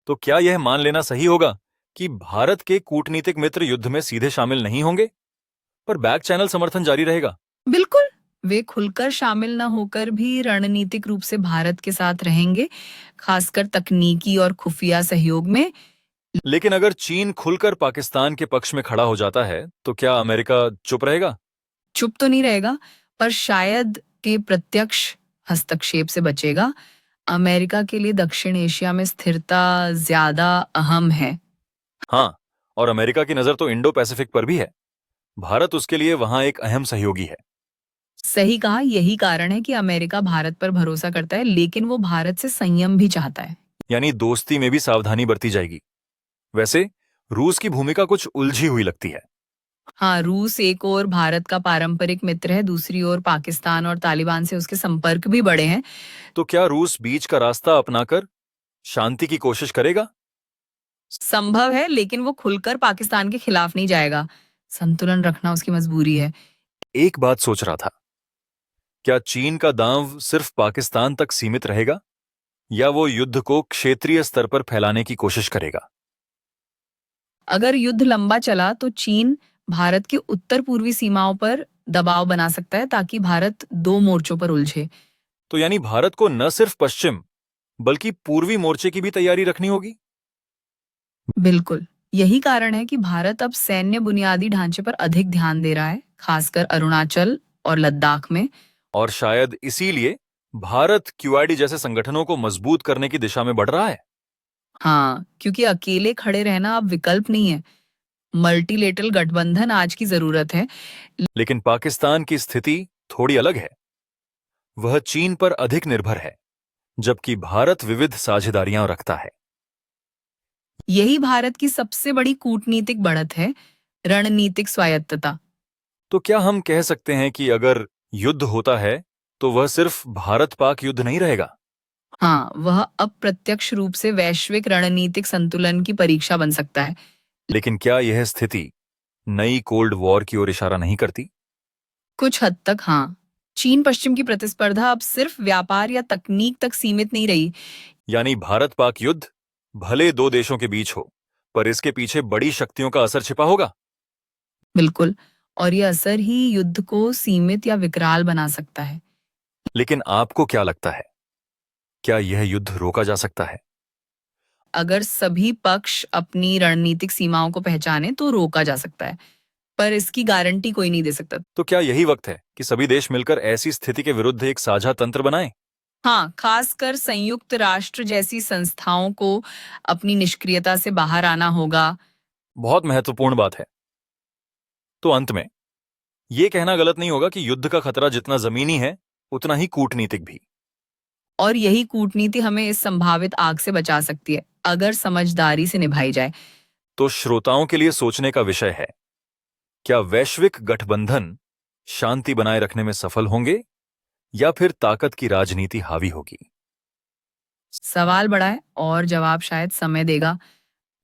तो क्या यह मान लेना सही होगा कि भारत के कूटनीतिक मित्र युद्ध में सीधे शामिल नहीं होंगे, पर बैक चैनल समर्थन जारी रहेगा? बिल्कुल। वे खुलकर शामिल न होकर भी रणनीतिक रूप से भारत के साथ रहेंगे, खासकर तकनीकी और खुफिया सहयोग में। लेकिन अगर चीन खुलकर पाकिस्तान के पक्ष में खड़ा हो जाता है, तो क्या अमेरिका चुप रहेगा? चुप तो नहीं रहेगा, पर शायद के प्रत्यक्ष हस्तक्षेप से बचेगा। अमेरिका के लिए दक्षिण एशिया में स्थिरता ज्यादा अहम है। हाँ, और अमेरिका की नजर तो इंडो पैसिफिक पर भी है। भारत उसके लिए वहां एक अहम सहयोगी है। सही कहा, यही कारण है कि अमेरिका भारत पर भरोसा करता है, लेकिन वो भारत से संयम भी चाहता है। यानी दोस्ती में भी सावधानी बरती जाएगी। वैसे रूस की भूमिका कुछ उलझी हुई लगती है। हाँ, रूस एक ओर भारत का पारंपरिक मित्र है, दूसरी ओर पाकिस्तान और तालिबान से उसके संपर्क भी बढ़े हैं। तो क्या रूस बीच का रास्ता अपनाकर शांति की कोशिश करेगा? संभव है, लेकिन वो खुलकर पाकिस्तान के खिलाफ नहीं जाएगा। संतुलन रखना उसकी मजबूरी है। एक बात सोच रहा था, क्या चीन का दांव सिर्फ पाकिस्तान तक सीमित रहेगा, या वो युद्ध को क्षेत्रीय स्तर पर फैलाने की कोशिश करेगा? अगर युद्ध लंबा चला तो चीन भारत की उत्तर पूर्वी सीमाओं पर दबाव बना सकता है, ताकि भारत दो मोर्चों पर उलझे। तो यानी भारत को न सिर्फ पश्चिम बल्कि पूर्वी मोर्चे की भी तैयारी रखनी होगी। बिल्कुल। यही कारण है कि भारत अब सैन्य बुनियादी ढांचे पर अधिक ध्यान दे रहा है, खासकर अरुणाचल और लद्दाख में। और शायद इसीलिए भारत क्यूआईडी जैसे संगठनों को मजबूत करने की दिशा में बढ़ रहा है। हाँ, क्योंकि अकेले खड़े रहना अब विकल्प नहीं है। मल्टीलेटरल गठबंधन आज की जरूरत है। लेकिन पाकिस्तान की स्थिति थोड़ी अलग है। वह चीन पर अधिक निर्भर है, जबकि भारत विविध साझेदारियां रखता है। यही भारत की सबसे बड़ी कूटनीतिक बढ़त है, रणनीतिक स्वायत्तता। तो क्या हम कह सकते हैं कि अगर युद्ध होता है तो वह सिर्फ भारत पाक युद्ध नहीं रहेगा? हाँ, वह अप्रत्यक्ष रूप से वैश्विक रणनीतिक संतुलन की परीक्षा बन सकता है। लेकिन क्या यह स्थिति नई कोल्ड वॉर की ओर इशारा नहीं करती? कुछ हद तक हाँ। चीन पश्चिम की प्रतिस्पर्धा अब सिर्फ व्यापार या तकनीक तक सीमित नहीं रही। यानी भारत पाक युद्ध भले दो देशों के बीच हो, पर इसके पीछे बड़ी शक्तियों का असर छिपा होगा। बिल्कुल। और ये असर ही युद्ध को सीमित या विकराल बना सकता है। लेकिन आपको क्या लगता है, क्या यह युद्ध रोका जा सकता है? अगर सभी पक्ष अपनी रणनीतिक सीमाओं को पहचाने तो रोका जा सकता है, पर इसकी गारंटी कोई नहीं दे सकता। तो क्या यही वक्त है कि सभी देश मिलकर ऐसी स्थिति के विरुद्ध एक साझा तंत्र बनाएं? हाँ, खासकर संयुक्त राष्ट्र जैसी संस्थाओं को अपनी निष्क्रियता से बाहर आना होगा। बहुत महत्वपूर्ण बात है। तो अंत में यह कहना गलत नहीं होगा कि युद्ध का खतरा जितना जमीनी है, उतना ही कूटनीतिक भी। और यही कूटनीति हमें इस संभावित आग से बचा सकती है, अगर समझदारी से निभाई जाए। तो श्रोताओं के लिए सोचने का विषय है, क्या वैश्विक गठबंधन शांति बनाए रखने में सफल होंगे, या फिर ताकत की राजनीति हावी होगी? सवाल बड़ा है और जवाब शायद समय देगा।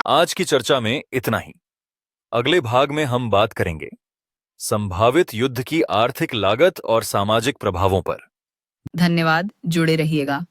आज की चर्चा में इतना ही। अगले भाग में हम बात करेंगे संभावित युद्ध की आर्थिक लागत और सामाजिक प्रभावों पर। धन्यवाद, जुड़े रहिएगा।